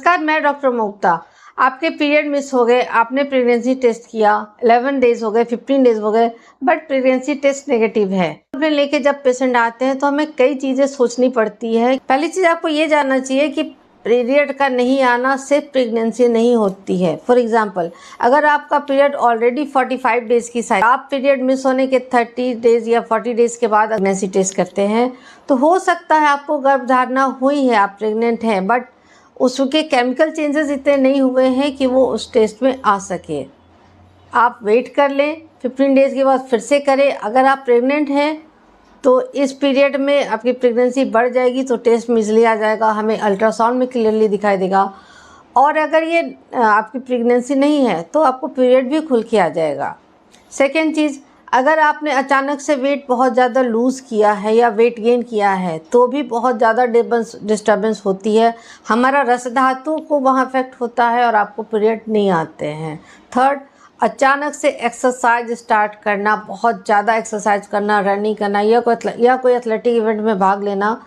नमस्कार, मैं डॉक्टर मुक्ता। आपके पीरियड मिस हो गए, आपने प्रेगनेंसी टेस्ट किया, 11 डेज हो गए, 15 डेज हो गए, बट प्रेगनेंसी टेस्ट नेगेटिव है। लेके जब पेशेंट आते हैं तो हमें कई चीज़ें सोचनी पड़ती है। पहली चीज़ आपको ये जानना चाहिए कि पीरियड का नहीं आना सिर्फ प्रेगनेंसी नहीं होती है। फॉर एग्जांपल, अगर आपका पीरियड ऑलरेडी 45 डेज़ की साइकिल, आप पीरियड मिस होने के 30 डेज़ या 40 डेज़ के बाद प्रेगनेंसी टेस्ट करते हैं तो हो सकता है आपको गर्भधारणा हुई है, आप प्रेग्नेंट हैं, बट उसके केमिकल चेंजेस इतने नहीं हुए हैं कि वो उस टेस्ट में आ सके। आप वेट कर लें, 15 डेज़ के बाद फिर से करें। अगर आप प्रेग्नेंट हैं तो इस पीरियड में आपकी प्रेगनेंसी बढ़ जाएगी तो टेस्ट में इजली आ जाएगा, हमें अल्ट्रासाउंड में क्लियरली दिखाई देगा। और अगर ये आपकी प्रेगनेंसी नहीं है तो आपको पीरियड भी खुल के आ जाएगा। सेकेंड चीज़, अगर आपने अचानक से वेट बहुत ज़्यादा लूज़ किया है या वेट गेन किया है तो भी बहुत ज़्यादा डिस्टर्बेंस होती है, हमारा रस धातु को वहाँ इफेक्ट होता है और आपको पीरियड नहीं आते हैं। थर्ड, अचानक से एक्सरसाइज स्टार्ट करना, बहुत ज़्यादा एक्सरसाइज करना, रनिंग करना या कोई एथलेटिक इवेंट में भाग लेना,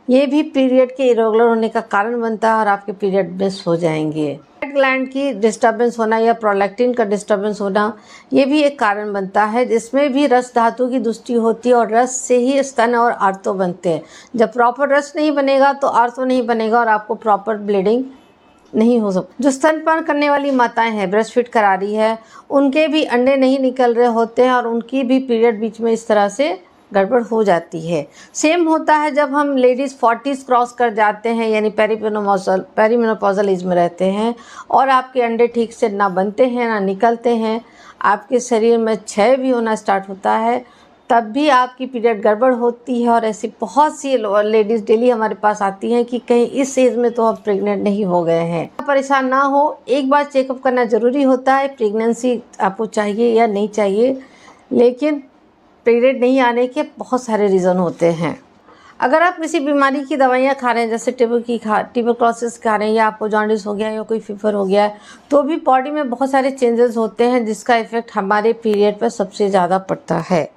ये भी पीरियड के इरेगुलर होने का कारण बनता है और आपके पीरियड मिस हो जाएंगे। थायराइड ग्लैंड की डिस्टर्बेंस होना या प्रोलैक्टिन का डिस्टर्बेंस होना, ये भी एक कारण बनता है, जिसमें भी रस धातु की दुष्टि होती है और रस से ही स्तन और आर्तो बनते हैं। जब प्रॉपर रस नहीं बनेगा तो आर्तो नहीं बनेगा और आपको प्रॉपर ब्लीडिंग नहीं हो सकती। जो स्तनपान करने वाली माताएं हैं, ब्रेस्ट फीड करा रही है, उनके भी अंडे नहीं निकल रहे होते हैं और उनकी भी पीरियड बीच में इस तरह से गड़बड़ हो जाती है। सेम होता है जब हम लेडीज़ 40s क्रॉस कर जाते हैं, यानी पेरीमेनोपॉजल एज में रहते हैं और आपके अंडे ठीक से ना बनते हैं ना निकलते हैं, आपके शरीर में क्षय भी होना स्टार्ट होता है, तब भी आपकी पीरियड गड़बड़ होती है। और ऐसी बहुत सी लेडीज़ डेली हमारे पास आती हैं कि कहीं इस एज में तो हम प्रेग्नेंट नहीं हो गए हैं। परेशान ना हो, एक बार चेकअप करना ज़रूरी होता है। प्रेगनेंसी आपको चाहिए या नहीं चाहिए, लेकिन पीरियड नहीं आने के बहुत सारे रीज़न होते हैं। अगर आप किसी बीमारी की दवाइयाँ खा रहे हैं, जैसे ट्यूबरक्लोसिस खा रहे हैं या आपको जॉन्डिस हो गया या कोई फीवर हो गया है, तो भी बॉडी में बहुत सारे चेंजेस होते हैं जिसका इफ़ेक्ट हमारे पीरियड पर सबसे ज़्यादा पड़ता है।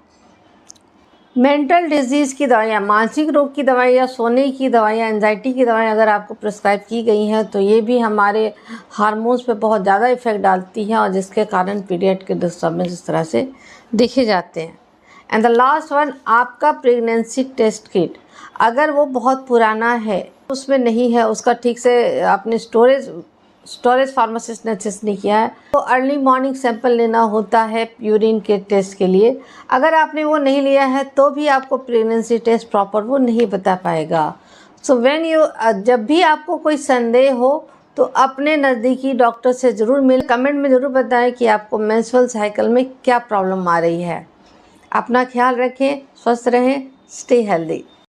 मेंटल डिजीज़ की दवाइयाँ, मानसिक रोग की दवाइयाँ, सोने की दवाइयाँ, एंजाइटी की दवाइयाँ अगर आपको प्रिस्क्राइब की गई हैं तो ये भी हमारे हार्मोन्स पे बहुत ज़्यादा इफ़ेक्ट डालती हैं और जिसके कारण पीरियड के डिस्टर्बेंस इस तरह से देखे जाते हैं। एंड द लास्ट वन, आपका प्रेगनेंसी टेस्ट किट, अगर वो बहुत पुराना है, उसमें नहीं है, उसका ठीक से आपने स्टोरेज फार्मासिस्ट ने टेस्ट नहीं किया है, तो अर्ली मॉर्निंग सैंपल लेना होता है यूरिन के टेस्ट के लिए। अगर आपने वो नहीं लिया है तो भी आपको प्रेगनेंसी टेस्ट प्रॉपर वो नहीं बता पाएगा। सो जब भी आपको कोई संदेह हो तो अपने नज़दीकी डॉक्टर से ज़रूर मिलें। कमेंट में ज़रूर बताएं कि आपको मेंस्ट्रुअल साइकिल में क्या प्रॉब्लम आ रही है। अपना ख्याल रखें, स्वस्थ रहें, स्टे हेल्दी।